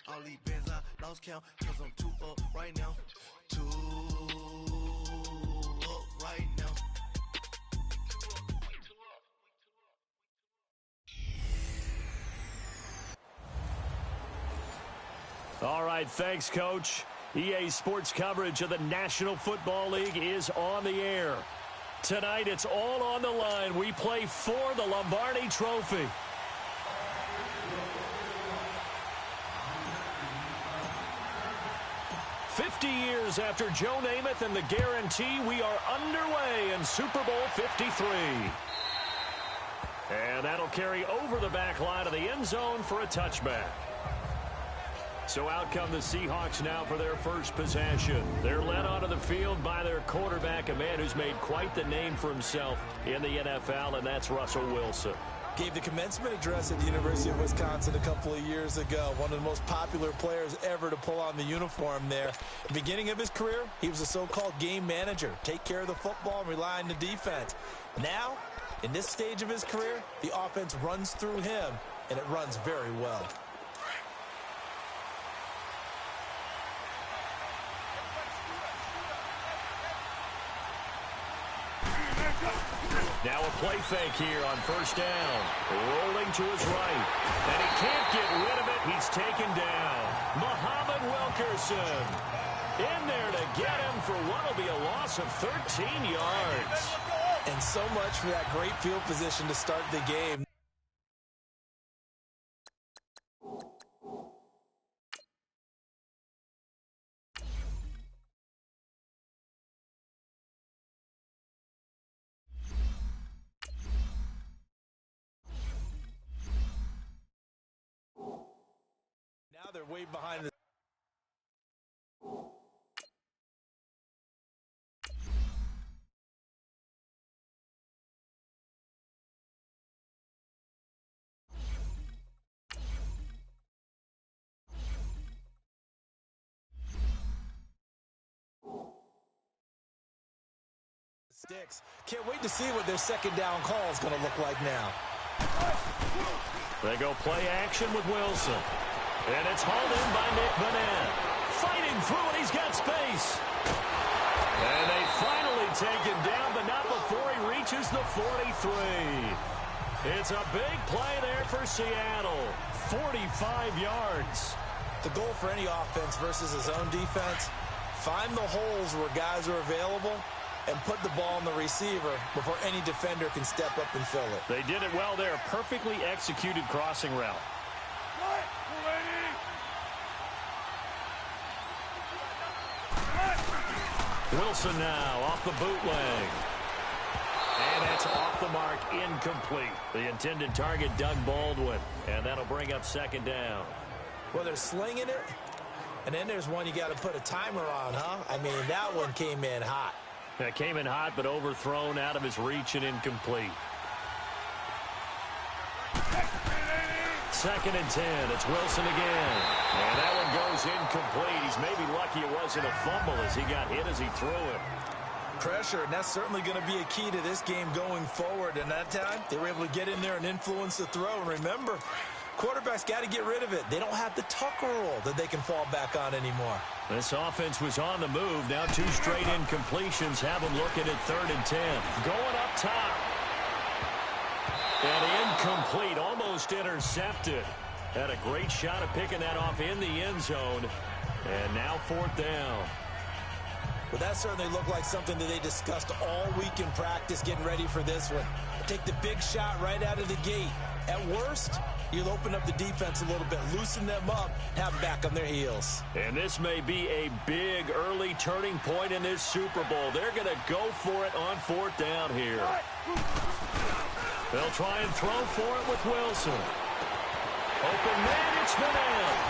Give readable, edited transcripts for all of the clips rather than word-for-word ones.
All these bands I lost count, cause I'm too up right now. Too up right now. All right, thanks, Coach. EA Sports coverage of the National Football League is on the air. Tonight, it's all on the line. We play for the Lombardi Trophy. "50 years after Joe Namath and the guarantee, we are underway in Super Bowl 53. And that'll carry over the back line of the end zone for a touchback. So out come the Seahawks now for their first possession. They're led onto the field by their quarterback, a man who's made quite the name for himself in the NFL, and that's Russell Wilson. Gave the commencement address at the University of Wisconsin a couple of years ago. One of the most popular players ever to pull on the uniform there. At the beginning of his career, he was a so-called game manager. Take care of the football and rely on the defense. Now, in this stage of his career, the offense runs through him, and it runs very well. Now a play fake here on first down. Rolling to his right. And he can't get rid of it. He's taken down. Muhammad Wilkerson in there to get him for what will be a loss of 13 yards. And so much for that great field position to start the game. Now they're way behind the... sticks. Can't wait to see what their second down call is going to look like now. They go play action with Wilson. And it's hauled in by Nick Vanette. Fighting through it, he's got space. And they finally take him down, but not before he reaches the 43. It's a big play there for Seattle. 45 yards. The goal for any offense versus his own defense, find the holes where guys are available and put the ball on the receiver before any defender can step up and fill it. They did it well there. Perfectly executed crossing route. Wilson now off the bootleg. And it's off the mark, incomplete. The intended target, Doug Baldwin. And that'll bring up second down. Well, they're slinging it. And then there's one you got to put a timer on, huh? I mean, that one came in hot. That came in hot, but overthrown, out of his reach and incomplete. Second and 10. It's Wilson again. And that one goes incomplete. He's maybe lucky it wasn't a fumble as he got hit as he threw it. Pressure, and that's certainly going to be a key to this game going forward. And that time, they were able to get in there and influence the throw. And remember, quarterbacks got to get rid of it. They don't have the Tucker rule that they can fall back on anymore. This offense was on the move. Now two straight incompletions have them looking at 3rd and 10. Going up top. And incomplete, almost intercepted. Had a great shot at picking that off in the end zone. And now 4th down. Well, that certainly looked like something that they discussed all week in practice getting ready for this one. Take the big shot right out of the gate. At worst, you'll open up the defense a little bit, loosen them up, have them back on their heels. And this may be a big early turning point in this Super Bowl. They're going to go for it on 4th down here. They'll try and throw for it with Wilson. Open man, it's Vanette.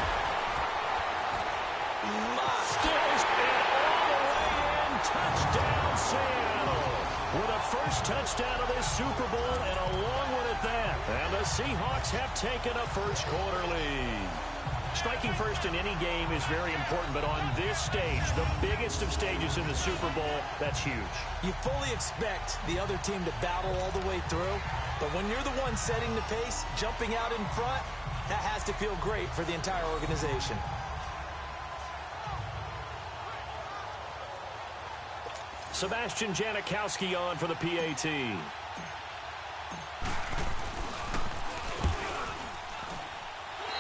Sticks and all the way in. Touchdown, Seattle. With a first touchdown of this Super Bowl and a long one at that. And the Seahawks have taken a first quarter lead. Striking first in any game is very important, but on this stage, the biggest of stages in the Super Bowl, that's huge. You fully expect the other team to battle all the way through, but when you're the one setting the pace, jumping out in front, that has to feel great for the entire organization. Sebastian Janikowski on for the PAT.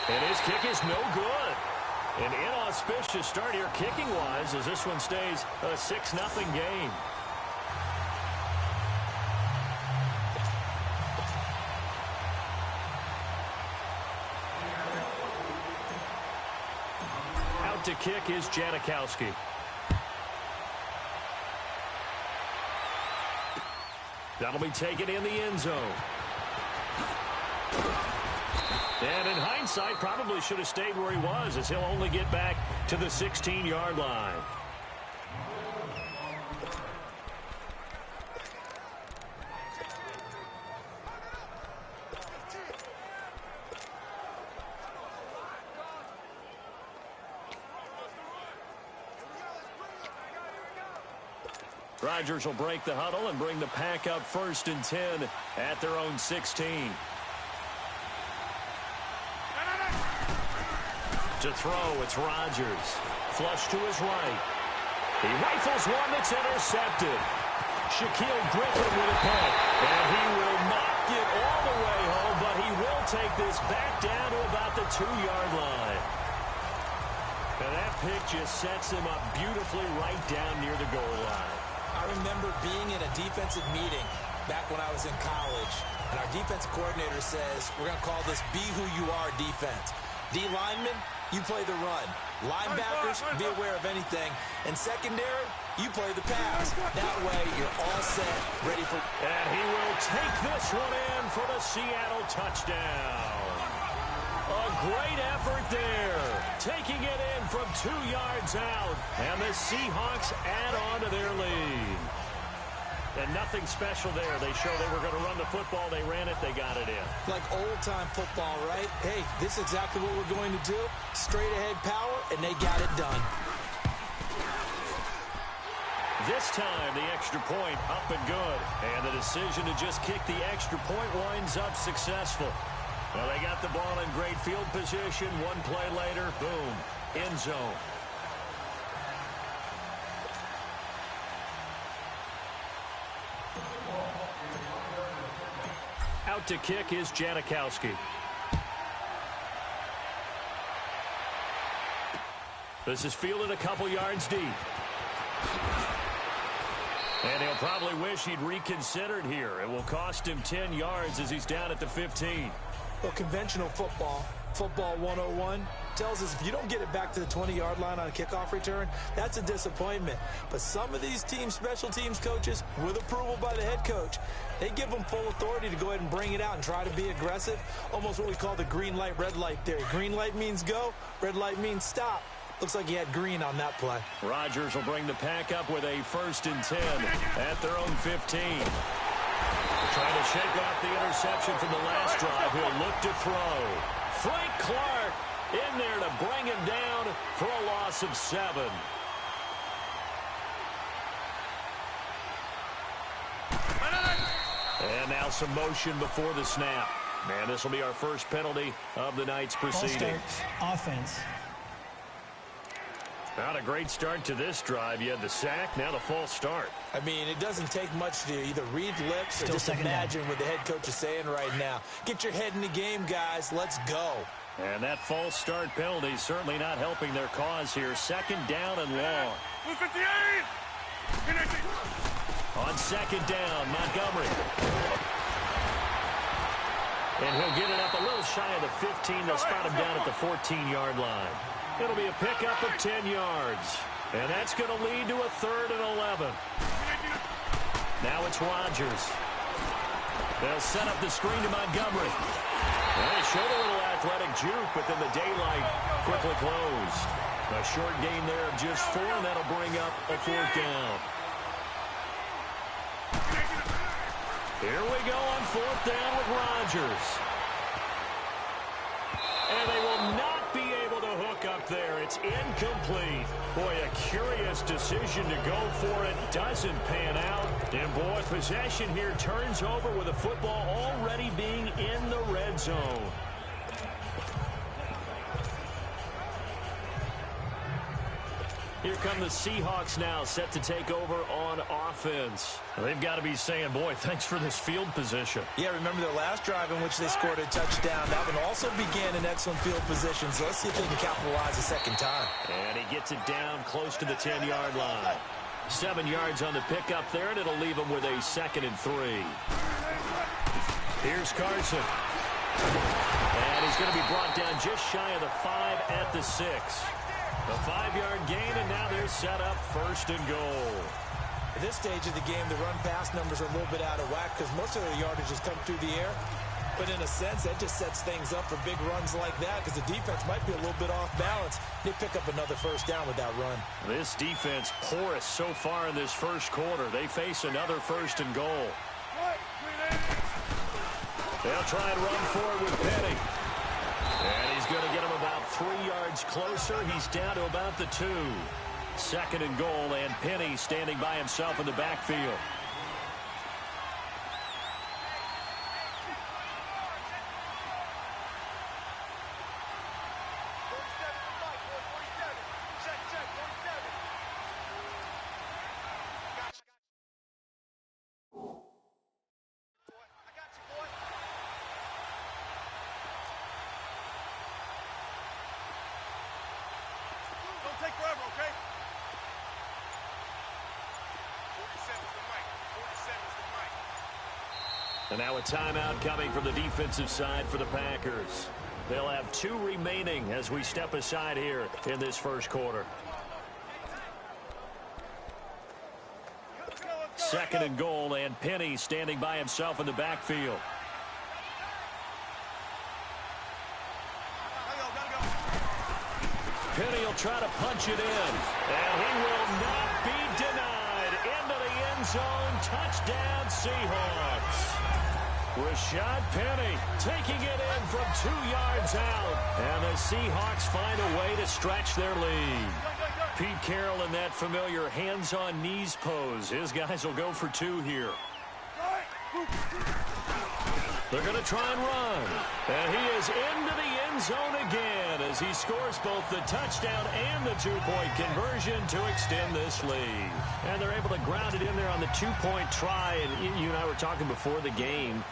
And his kick is no good. An inauspicious start here kicking-wise as this one stays a 6-0 game. Out to kick is Janikowski. That'll be taken in the end zone. And in hindsight, probably should have stayed where he was, as he'll only get back to the 16-yard line. Rodgers will break the huddle and bring the pack up 1st and 10 at their own 16. To throw, it's Rodgers. Flush to his right. He rifles one that's intercepted. Shaquille Griffin with a punt. And he will not get all the way home, but he will take this back down to about the 2-yard line. And that pick just sets him up beautifully right down near the goal line. I remember being in a defensive meeting back when I was in college, and our defensive coordinator says, we're going to call this be who you are defense. D linemen, you play the run. Linebackers, be aware of anything. And secondary, you play the pass. That way, you're all set, ready for... And he will take this one in for the Seattle touchdown. A great effort there. Taking it in from 2 yards out. And the Seahawks add on to their lead. And nothing special there. They show they were going to run the football. They ran it. They got it in. Like old-time football, right? Hey, this is exactly what we're going to do. Straight-ahead power, and they got it done. This time, the extra point up and good. And the decision to just kick the extra point winds up successful. Well, they got the ball in great field position. One play later, boom, end zone. Out to kick is Janikowski. This is fielded a couple yards deep. And he'll probably wish he'd reconsidered here. It will cost him 10 yards as he's down at the 15. Well, conventional football 101, tells us if you don't get it back to the 20-yard line on a kickoff return, that's a disappointment. But some of these teams, special teams coaches, with approval by the head coach, they give them full authority to go ahead and bring it out and try to be aggressive, almost what we call the green light, red light theory. Green light means go, red light means stop. Looks like he had green on that play. Rodgers will bring the pack up with a 1st and 10 at their own 15. Trying to shake off the interception from the last drive. He'll look to throw. Frank Clark in there to bring him down for a loss of 7. And now some motion before the snap. And this will be our first penalty of the night's proceedings. Offense. Not a great start to this drive. You had the sack, now the false start. I mean, it doesn't take much to either read lips or just imagine what the head coach is saying right now. Get your head in the game, guys. Let's go. And that false start penalty certainly not helping their cause here. 2nd down and long. On 2nd down, Montgomery. And he'll get it up a little shy of the 15. They'll spot him down at the 14-yard line. It'll be a pickup of 10 yards. And that's going to lead to a 3rd and 11. Now it's Rodgers. They'll set up the screen to Montgomery. Well, they showed a little athletic juke, but then the daylight quickly closed. A short gain there of just 4, and that'll bring up a 4th down. Here we go on 4th down with Rodgers. And they will not be able to It's incomplete. Boy, a curious decision to go for it. Doesn't pan out. And, boy, possession here turns over with the football already being in the red zone. Here come the Seahawks now, set to take over on offense. They've got to be saying, boy, thanks for this field position. Yeah, remember their last drive in which they scored a touchdown. That one also began in excellent field position, so let's see if they can capitalize a second time. And he gets it down close to the 10-yard line. 7 yards on the pickup there, and it'll leave him with a 2nd and 3. Here's Carson. And he's going to be brought down just shy of the 5 at the 6. A 5-yard gain, and now they're set up 1st and goal. At this stage of the game, the run-pass numbers are a little bit out of whack because most of their yardage has come through the air. But in a sense, that just sets things up for big runs like that because the defense might be a little bit off balance. They pick up another first down with that run. This defense porous so far in this first quarter. They face another 1st and goal. They'll try and run forward with Penny. And he's going to get him about 3 yards closer. He's down to about the 2. 2nd and goal, and Penny standing by himself in the backfield. Take forever, okay? 47 is the mic. 47 is the mic. And now a timeout coming from the defensive side for the Packers. They'll have 2 remaining as we step aside here in this first quarter. 2nd and goal, and Penny standing by himself in the backfield. Penny will try to punch it in, and he will not be denied. Into the end zone, touchdown Seahawks. Rashad Penny taking it in from 2 yards out, and the Seahawks find a way to stretch their lead. Pete Carroll in that familiar hands-on-knees pose. His guys will go for 2 here. They're going to try and run. And he is into the end zone again as he scores both the touchdown and the 2-point conversion to extend this lead. And they're able to ground it in there on the 2-point try. And you and I were talking before the game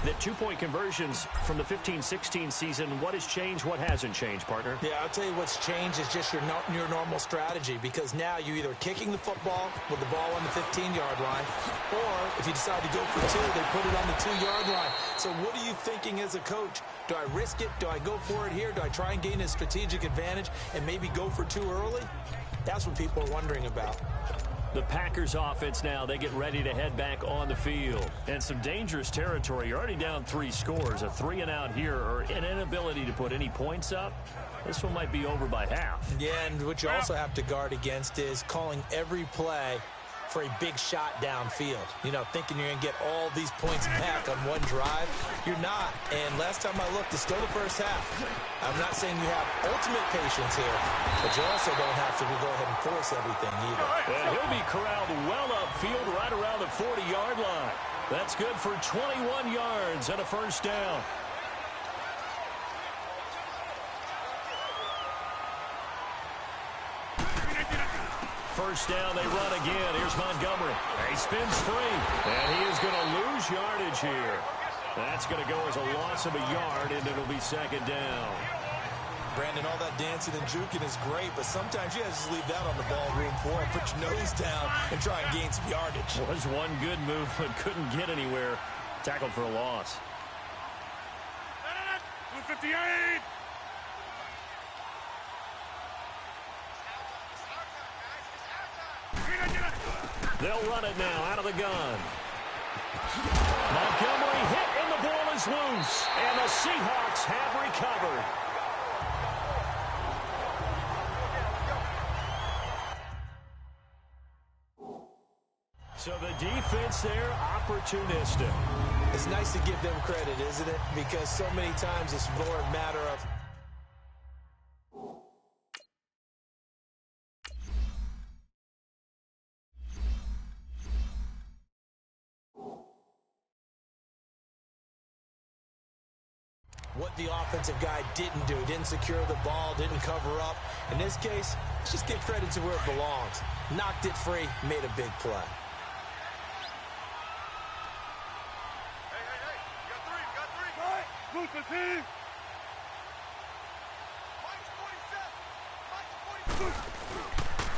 that 2-point conversions from the 15-16 season, what has changed, what hasn't changed, partner? Yeah, I'll tell you what's changed is just your normal strategy, because now you're either kicking the football with the ball on the 15-yard line, or if you decide to go for 2, they put it on the 2-yard line. So what are you thinking as a coach? Do I risk it? Do I go for it here? Do I try and gain a strategic advantage and maybe go for 2 early? That's what people are wondering about. The Packers offense now, they get ready to head back on the field. And some dangerous territory. You're already down 3 scores. A 3-and-out here, or an inability to put any points up. This one might be over by half. Yeah, and what you also have to guard against is calling every play for a big shot downfield. You know, thinking you're going to get all these points back on one drive. You're not. And last time I looked, it's still the first half. I'm not saying you have ultimate patience here, but you also don't have to go ahead and force everything either. And he'll be corralled well upfield right around the 40-yard line. That's good for 21 yards and a first down. First down, they run again. Here's Montgomery. He spins free, and he is going to lose yardage here. That's going to go as a loss of a yard, and it'll be 2nd down. Brandon, all that dancing and juking is great, but sometimes you just leave that on the ballroom floor. Put your nose down and try and gain some yardage. Was one good move, but couldn't get anywhere. Tackled for a loss. 258. They'll run it now out of the gun. Montgomery hit, and the ball is loose. And the Seahawks have recovered. So the defense there, opportunistic. It's nice to give them credit, isn't it? Because so many times it's more a matter of what the offensive guy didn't do. Didn't secure the ball, didn't cover up. In this case, let's just give credit to where it belongs. Knocked it free, made a big play.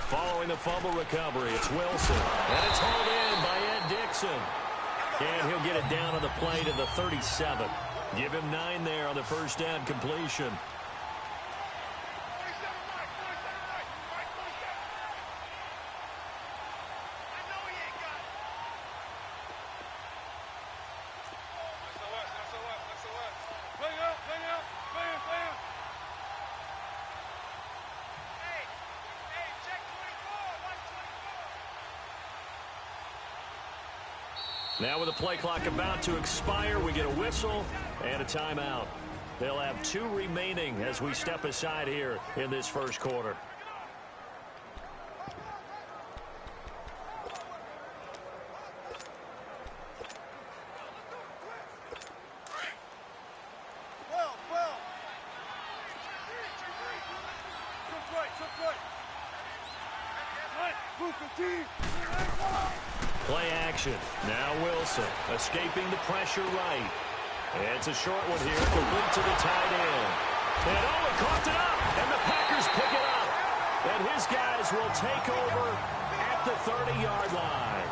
Following the fumble recovery, it's Wilson. And it's hauled in by Ed Dixon. And he'll get it down on the play to the 37. Give him 9 there on the first down completion. Now with the play clock about to expire, we get a whistle and a timeout. They'll have 2 remaining as we step aside here in this first quarter. Play action. Now Wilson escaping the pressure right. It's a short one here, complete to the tight end. And he caught it up, and the Packers pick it up. And his guys will take over at the 30-yard line.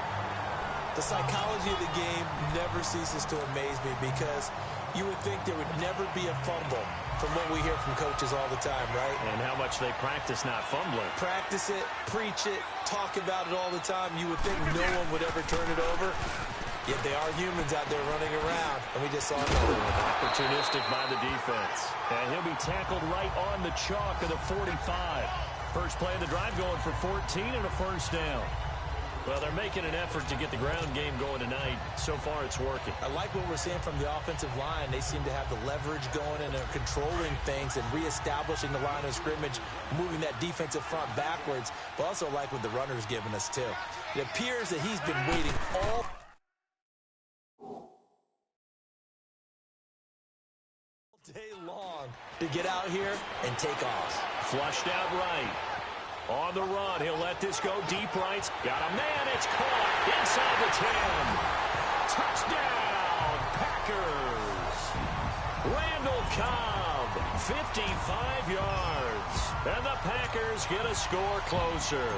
The psychology of the game never ceases to amaze me because you would think there would never be a fumble from what we hear from coaches all the time, right? And how much they practice not fumbling. Practice it, preach it, talk about it all the time. You would think no one would ever turn it over. Yet they are humans out there running around, and we just saw another one. Opportunistic by the defense. And he'll be tackled right on the chalk of the 45. First play of the drive going for 14 and a first down. Well, they're making an effort to get the ground game going tonight. So far, it's working. I like what we're seeing from the offensive line. They seem to have the leverage going, and they're controlling things and reestablishing the line of scrimmage, moving that defensive front backwards. But also like what the runner's giving us, too. It appears that he's been waiting all day long to get out here and take off. Flushed out right. On the run, he'll let this go deep right. Got a man, it's caught inside the 10. Touchdown, Packers. Randall Cobb, 55 yards. And the Packers get a score closer.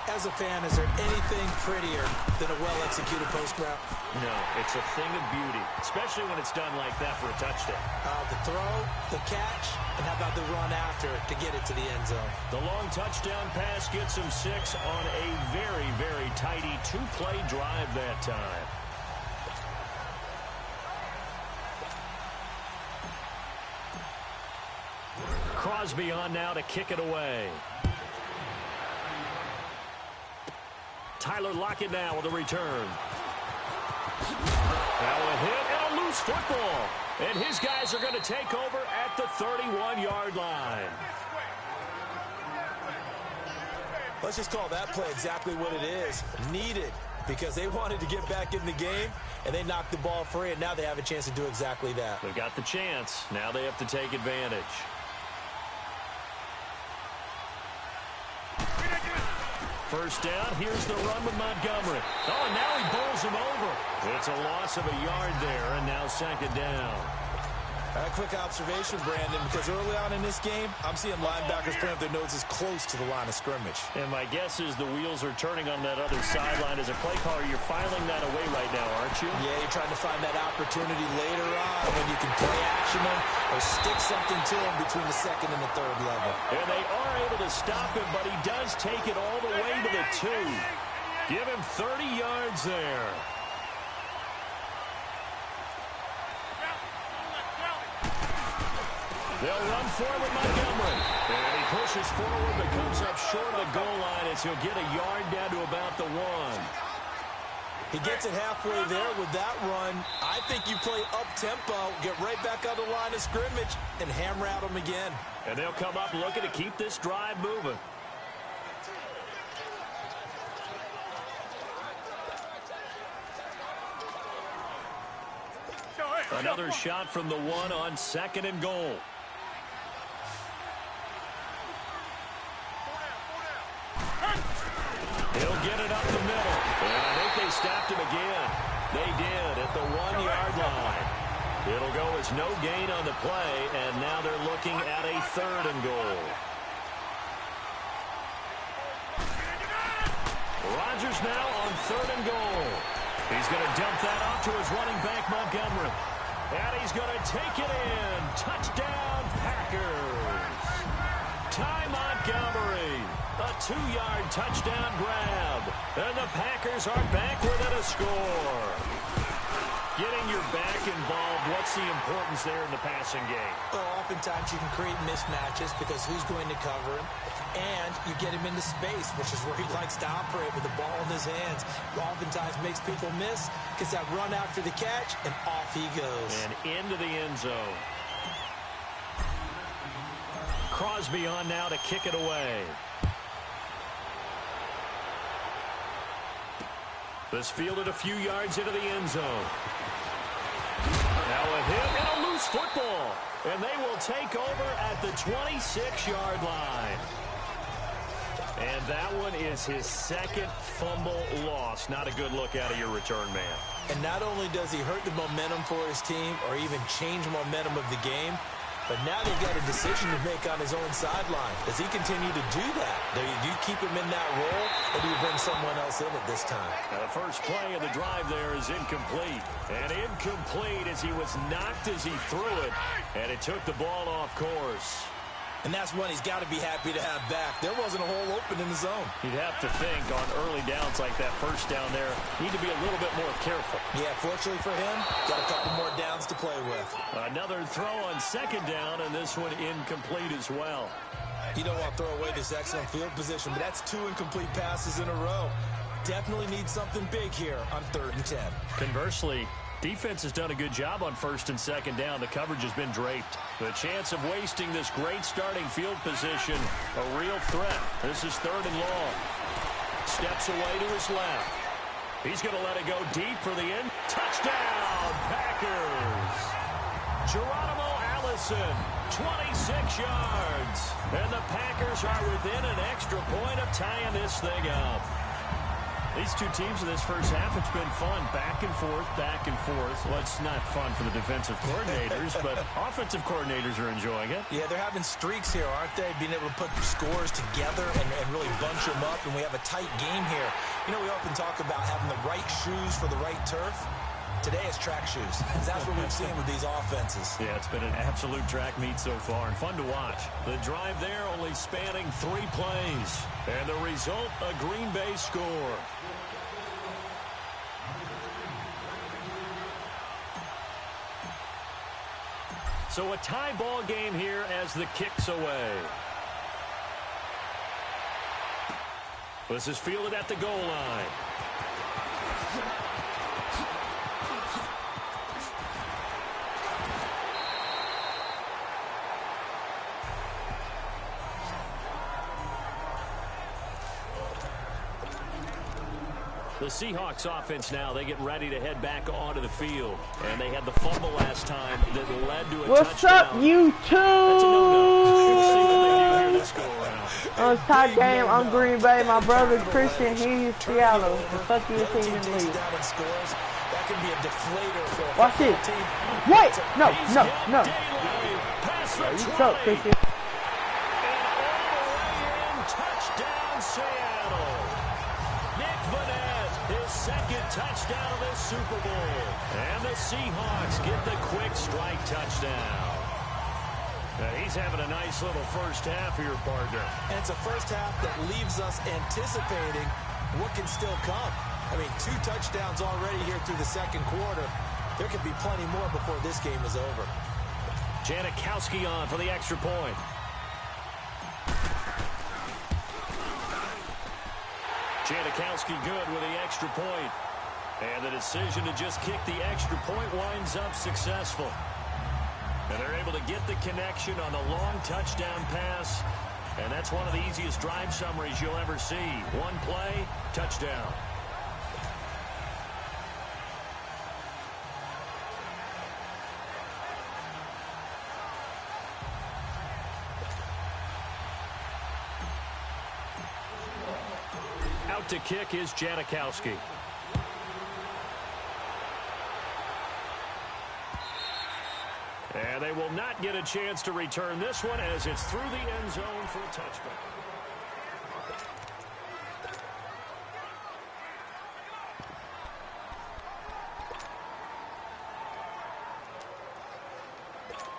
As a fan, is there anything prettier than a well-executed post route? No, it's a thing of beauty, especially when it's done like that for a touchdown. The throw, the catch, and how about the run after to get it to the end zone? The long touchdown pass gets him 6 on a very, very tidy 2-play drive that time. Crosby on now to kick it away. Tyler Lockett now with a return. Now a hit and a loose football. And his guys are going to take over at the 31-yard line. Let's just call that play exactly what it is. Needed, because they wanted to get back in the game, and they knocked the ball free, and now they have a chance to do exactly that. They've got the chance. Now they have to take advantage. First down, here's the run with Montgomery. Oh, and now he bowls him over. It's a loss of a yard there, and now second down. A quick observation, Brandon, because early on in this game, I'm seeing linebackers putting up their noses close to the line of scrimmage. And my guess is the wheels are turning on that other sideline. As a play caller, you're filing that away right now, aren't you? Yeah, you're trying to find that opportunity later on when you can play action them or stick something to them between the second and the third level. And they are able to stop him, but he does take it all the way to the 2. Give him 30 yards there. They'll run forward with Montgomery. And he pushes forward but comes up short of the goal line as he'll get a yard down to about the 1. He gets it halfway there with that run. I think you play up-tempo, get right back on the line of scrimmage, and hammer at him again. And they'll come up looking to keep this drive moving. Another shot from the one on 2nd and goal. He'll get it up the middle. And I think they stopped him again. They did at the 1-yard line. It'll go as no gain on the play, and now they're looking at a 3rd and goal. Rodgers now on 3rd and goal. He's going to dump that off to his running back, Montgomery. And he's going to take it in. Touchdown, Packers. Ty Montgomery. A 2-yard touchdown grab. And the Packers are back within a score. Getting your back involved, what's the importance there in the passing game? Well, oftentimes you can create mismatches because who's going to cover him? And you get him into space, which is where he likes to operate with the ball in his hands. Oftentimes makes people miss, gets that run after the catch, and off he goes. And into the end zone. Crosby on now to kick it away. This fielded a few yards into the end zone. Now a hit and a loose football. And they will take over at the 26-yard line. And that one is his 2nd fumble loss. Not a good look out of your return man. And not only does he hurt the momentum for his team or even change momentum of the game, but now they've got a decision to make on his own sideline. Does he continue to do that? Do you keep him in that role, or do you bring someone else in at this time? The first play of the drive there is incomplete. And incomplete as he was knocked as he threw it, and it took the ball off course. And that's one he's got to be happy to have back. There wasn't a hole open in the zone. You'd have to think on early downs like that first down there, need to be a little bit more careful. Yeah, fortunately for him, got a couple more downs to play with. Another throw on 2nd down, and this one incomplete as well. You don't want to throw away this excellent field position, but that's 2 incomplete passes in a row. Definitely need something big here on 3rd and 10. Conversely, defense has done a good job on 1st and 2nd down. The coverage has been draped. The chance of wasting this great starting field position, a real threat. This is 3rd and long. Steps away to his left. He's going to let it go deep for the end. Touchdown, Packers. Geronimo Allison, 26 yards. And the Packers are within an extra point of tying this thing up. These two teams in this first half, it's been fun. Back and forth, back and forth. Well, it's not fun for the defensive coordinators, but offensive coordinators are enjoying it. Yeah, they're having streaks here, aren't they? Being able to put scores together and really bunch them up, and we have a tight game here. You know, we often talk about having the right shoes for the right turf. Today it's track shoes. That's what we've seen with these offenses. Yeah, it's been an absolute track meet so far and fun to watch. The drive there only spanning 3 plays. And the result, a Green Bay score. So a tie ball game here as the kick's away. This is fielded at the goal line. The Seahawks offense now, they get ready to head back onto the field. And they had the fumble last time that led to a What's touchdown. up, YouTube? That's a no-no. We'll see what they do here this go around. It's tie game. I'm Green Bay. My brother Christian, he's Seattle. The fuckiest team in the league. That can be a deflator for a Watch it. team. Wait! No, no, no. Pass for You 20. suck, Christian. And all the way in, touchdown Seattle. Nick Vanette, his 2nd touchdown of this Super Bowl. And the Seahawks get the quick strike touchdown. He's having a nice little first half here, partner. And it's a first half that leaves us anticipating what can still come. I mean, 2 touchdowns already here through the 2nd quarter. There could be plenty more before this game is over. Janikowski on for the extra point. Janikowski good with the extra point. And the decision to just kick the extra point winds up successful. And they're able to get the connection on the long touchdown pass. And that's one of the easiest drive summaries you'll ever see. 1 play, touchdown. Out to kick is Janikowski. And they will not get a chance to return this one as it's through the end zone for a touchback.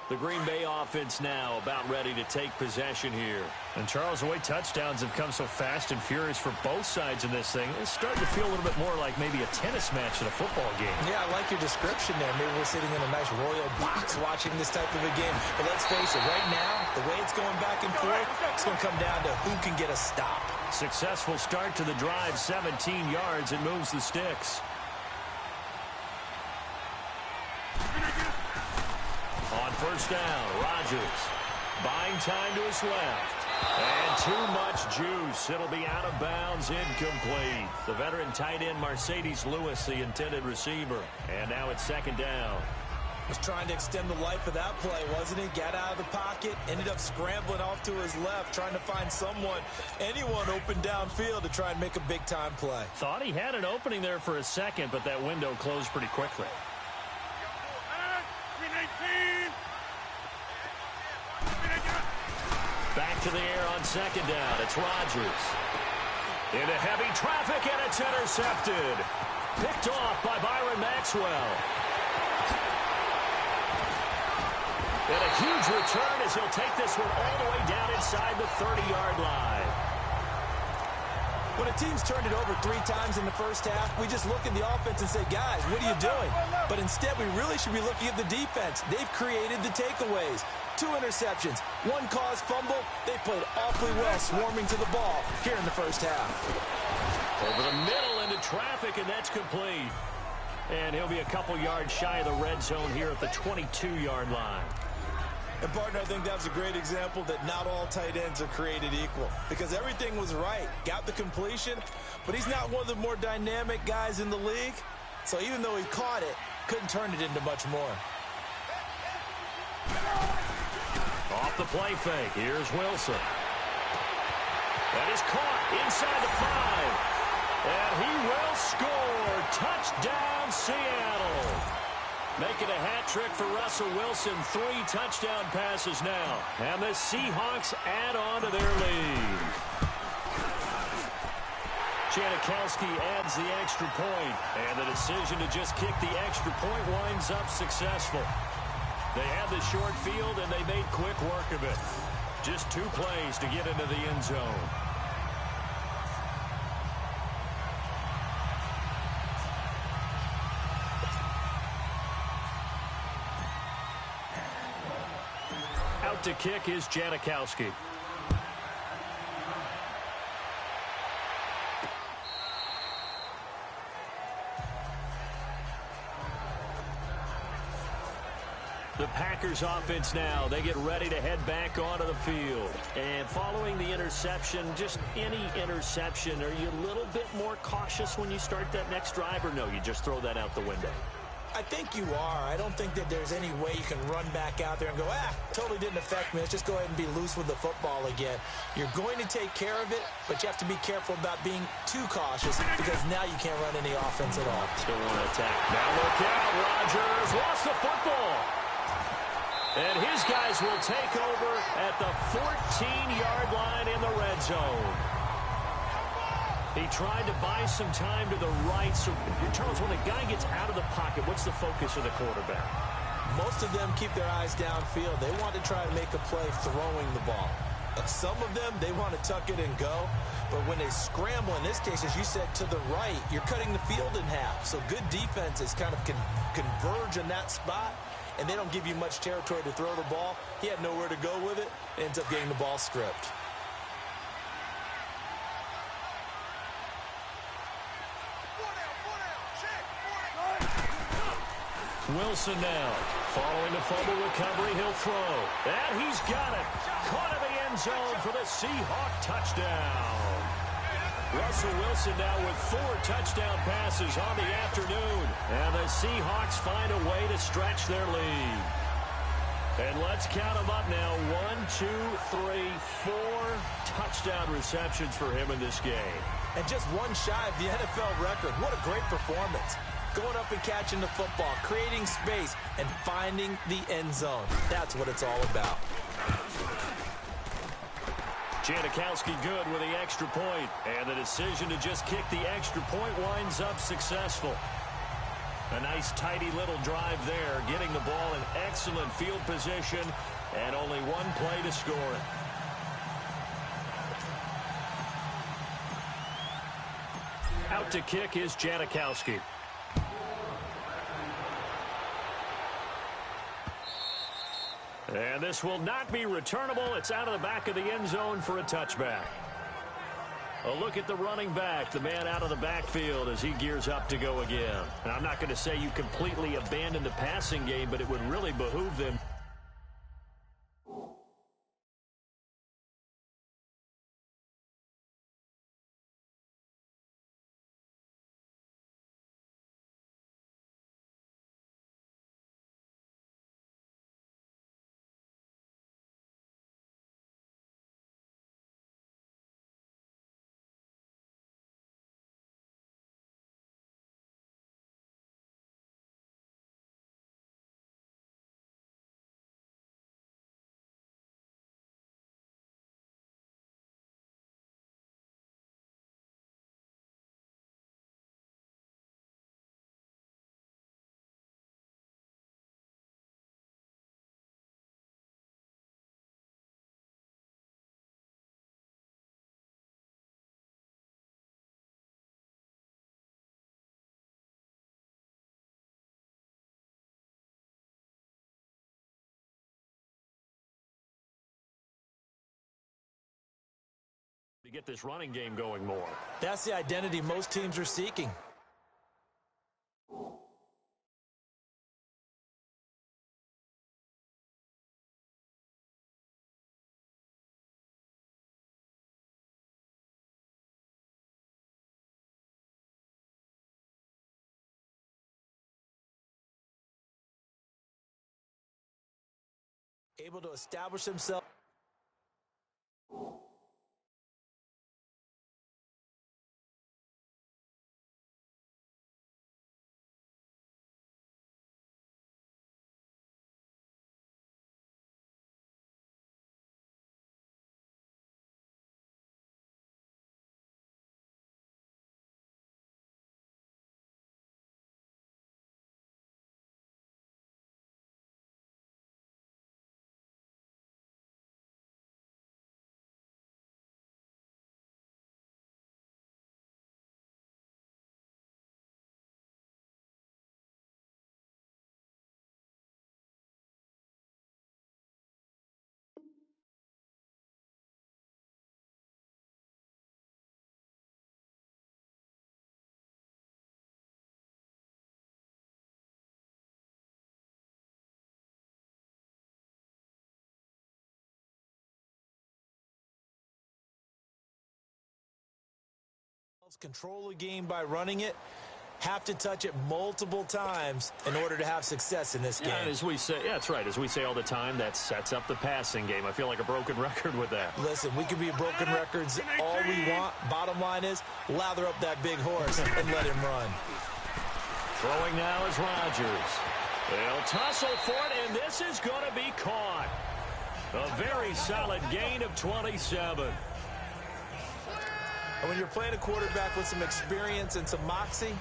The Green Bay offense now about ready to take possession here. And Charles, the way touchdowns have come so fast and furious for both sides in this thing, it's starting to feel a little bit more like maybe a tennis match in a football game. Yeah, I like your description there. Maybe we're sitting in a nice royal box watching this type of a game. But let's face it, right now, the way it's going back and forth, it's going to come down to who can get a stop. Successful start to the drive, 17 yards. It moves the sticks. On first down, Rodgers buying time to his left. And too much juice. It'll be out of bounds, incomplete. The veteran tight end, Mercedes Lewis, the intended receiver. And now it's second down. Was trying to extend the life of that play, wasn't he? Got out of the pocket, ended up scrambling off to his left, trying to find anyone open downfield to try and make a big-time play. Thought he had an opening there for a second, but that window closed pretty quickly. Back to the air on second down. It's Rodgers. Into heavy traffic, and it's intercepted. Picked off by Byron Maxwell. And a huge return as he'll take this one all the way down inside the 30-yard line. When a team's turned it over 3 times in the first half, we just look at the offense and say, guys, what are you doing? But instead, we really should be looking at the defense. They've created the takeaways. 2 interceptions, 1 caused fumble. They played awfully well swarming to the ball here in the first half. Over the middle into traffic, and that's complete. And he'll be a couple yards shy of the red zone here at the 22-yard line. And, partner, I think that was a great example that not all tight ends are created equal. Because everything was right. Got the completion, but he's not one of the more dynamic guys in the league. So even though he caught it, couldn't turn it into much more. Off the play fake, here's Wilson. That is caught inside the 5. And he will score. Touchdown, Seattle. Making a hat trick for Russell Wilson. 3 touchdown passes now. And the Seahawks add on to their lead. Janikowski adds the extra point. And the decision to just kick the extra point winds up successful. They had the short field, and they made quick work of it. Just 2 plays to get into the end zone. Out to kick is Janikowski. The Packers offense now, they get ready to head back onto the field. And following the interception, just any interception, are you a little bit more cautious when you start that next drive, or no, you just throw that out the window? I think you are. I don't think that there's any way you can run back out there and go, totally didn't affect me. Let's just go ahead and be loose with the football again. You're going to take care of it, but you have to be careful about being too cautious because now you can't run any offense at all. Still want to attack. Now look out. Rodgers lost the football. And his guys will take over at the 14-yard line in the red zone. He tried to buy some time to the right. So, Charles, when a guy gets out of the pocket, what's the focus of the quarterback? Most of them keep their eyes downfield. They want to try and make a play throwing the ball. Some of them, they want to tuck it and go. But when they scramble, in this case, as you said, to the right, you're cutting the field in half. So good defenses kind of converge in that spot, and they don't give you much territory to throw the ball. He had nowhere to go with it. Ends up getting the ball stripped. Wilson now. Following the fumble recovery, he'll throw. And he's got it. Caught in the end zone for the Seahawk touchdown. Russell Wilson now with 4 touchdown passes on the afternoon. And the Seahawks find a way to stretch their lead. And let's count them up now. 1, 2, 3, 4 touchdown receptions for him in this game. And just one shy of the NFL record. What a great performance. Going up and catching the football, creating space, and finding the end zone. That's what it's all about. Janikowski good with the extra point. And the decision to just kick the extra point winds up successful. A nice, tidy little drive there, getting the ball in excellent field position, and only one play to score it. Out to kick is Janikowski. And this will not be returnable. It's out of the back of the end zone for a touchback. A look at the running back, the man out of the backfield as he gears up to go again. And I'm not going to say you completely abandon the passing game, but it would really behoove them. To get this running game going more. That's the identity most teams are seeking. Able to establish himself. Control the game by running it. Have to touch it multiple times in order to have success in this game. And as we say, yeah, that's right. As we say all the time, that sets up the passing game. I feel like a broken record with that. Listen, we can be broken records all we want. Bottom line is, lather up that big horse and let him run. Throwing now is Rodgers. They'll tussle for it, and this is going to be caught. A very solid gain of 27. And when you're playing a quarterback with some experience and some moxie,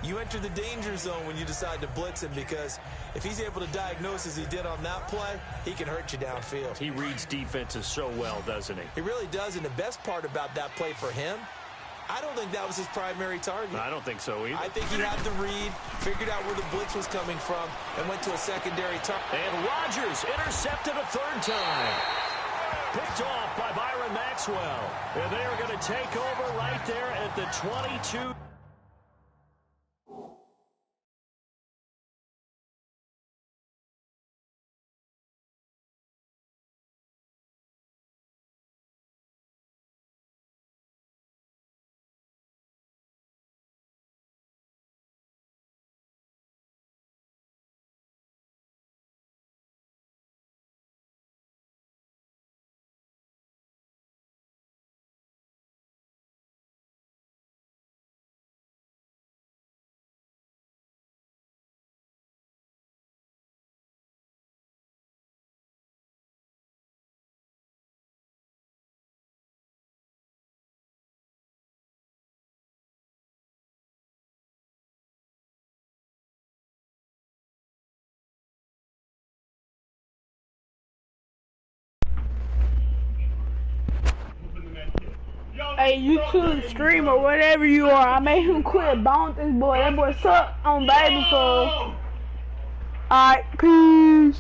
you enter the danger zone when you decide to blitz him, because if he's able to diagnose as he did on that play, he can hurt you downfield. He reads defenses so well, doesn't he? He really does, and the best part about that play for him, I don't think that was his primary target. I don't think so either. I think he had the read, figured out where the blitz was coming from, and went to a secondary target. And Rodgers intercepted a third time. Picked off by Byron Maxwell. And they are going to take over right there at the 22. Hey, YouTube streamer, whatever you are, I made him quit. Bounce this boy. That boy suck on baby, so. Alright, peace.